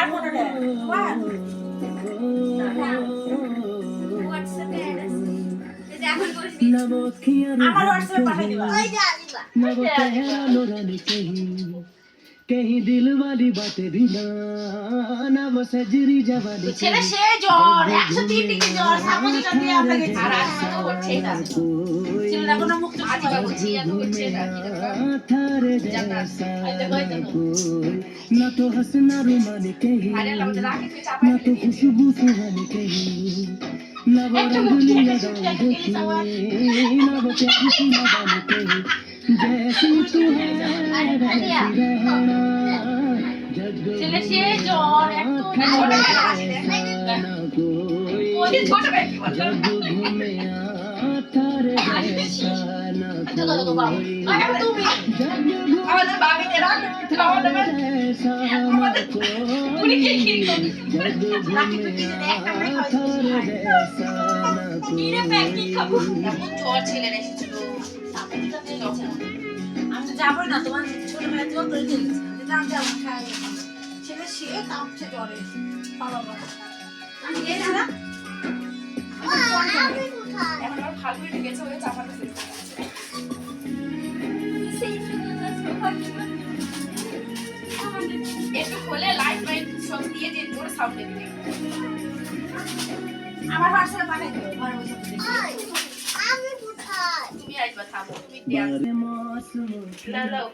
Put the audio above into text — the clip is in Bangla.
কার ফটোটা তোমার আমার হোয়াটসঅ্যাপে পাঠিয়ে দিবা कहीं दिल वाली बातें भी ना वो सजरी जवानी ছেলে সে জ্বর 103 ডিগ্রি জ্বর সাপোজিটর দিয়ে আমরা গেছি আর আসতে তো হচ্ছে না ছেলেটা কোনো মুক্ত আজীবা বলছি এত হচ্ছে না थारे जैसा ना तो हंसना रुमानी कहीं ना तो खुशबू सुहानी कहीं ना वो रंगली लगाऊं देखी ना वो प्यारी सी लगानी कहीं जैसी तू है वैसी रहना ছেলে সে জ্বর একটু ছোট ना कोई ছোট ব্যক্তি जब घूमे थारे जैसा ना कोई তুমি जब আমাদের বাবিতে রাখ খাওয়া দেবে जैसा ना উনি কি कोई কি जब घूमे थारे जैसा ना কিরে প্যাকি খাবো कोई এমন জ্বর ছেলের এসেছিল সাপোজিটর দিয়ে যখন আমি তো যাবো না তোমার ছোটবেলা থেকে করে দিয়েছি আমি যাবো খাই ছেলে সে কাঁপছে জ্বরে বাবা বাবা আমি গেছি না এখন আমার ফালতু উঠে গেছে ওই চাপাটা ফেলে একটু খোলে লাইট লাইট সব দিয়ে দিয়ে জোরে সাউন্ড দিবি আমার হোয়াটসঅ্যাপে পাঠিয়ে দিও ঘরে বসে আমি কোথায় তুমি আসবা থামো তুমি দিয়ে मौसम নাও